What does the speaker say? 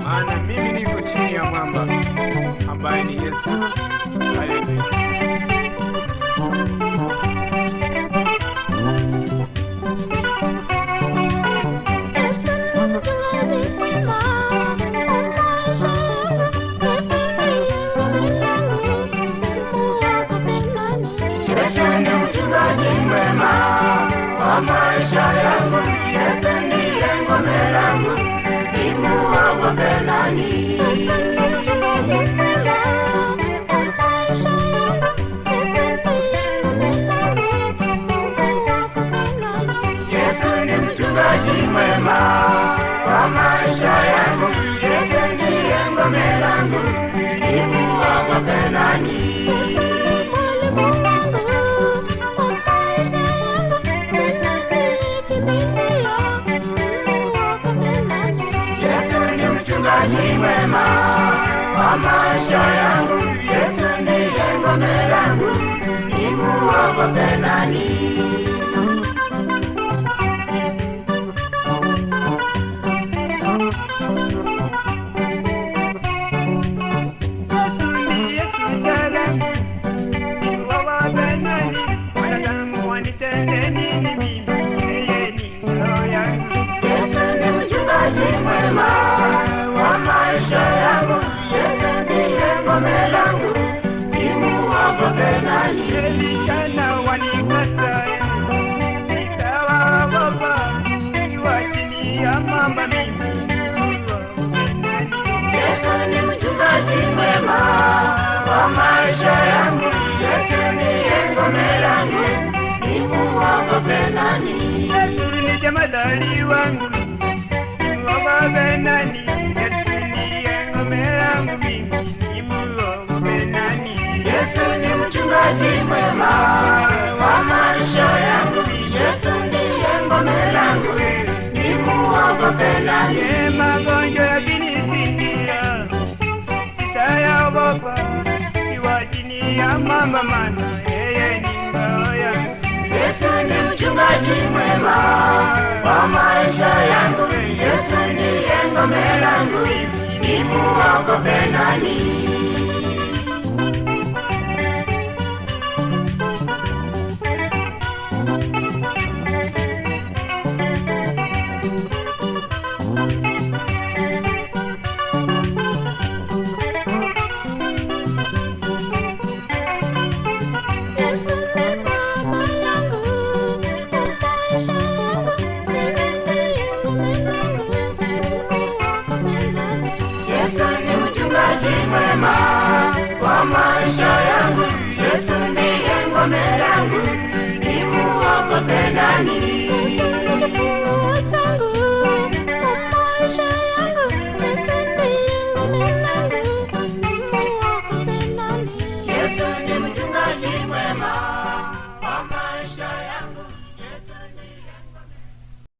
maana mimi niko chini ya mwamba ambaye ni Yesu. Haleluya. Maisha yangu Yesu ndiye ngome langu, nimuogope nani? Yesu ni mchungaji mwema wa maisha yangu, Yesu ndiye ngome langu, nimuogope nani? Mchungaji mwema wa maisha yangu, Yesu ndiye ngome langu, nimuogope nani? Yesu ndiye shujaa langu, nimuogope nani? Wanadamu wanitende nini mimi? Yeye ni ngao yangu. Yesu ni mchungaji mwema wa maisha yangu, Yesu ndiye ngome langu, nimuogope nani? Vijana wanikata, sitawaogopa, nikiwa chini ya mwamba mimi. Yesu ni mchungaji mwema wa maisha yangu, Yesu ndiye ngome langu, nimuogope nani? Yesu ni jemadari wangu, nimuogope nani? Yesu ndiye ngome langu mimi, nimuogope nani? Yesu ni mchungaji mwema wa maisha yangu, Yesu ndiye ngome langu, nimuogope nani? Magonjwa yakinisindia, sitayaogopa, nikiwa chini ya mwamba, maana yeye ni ngao yangu. Yesu ni mchungaji mwema wa maisha yangu, Yesu ndiye ngome langu, nimuogope nani?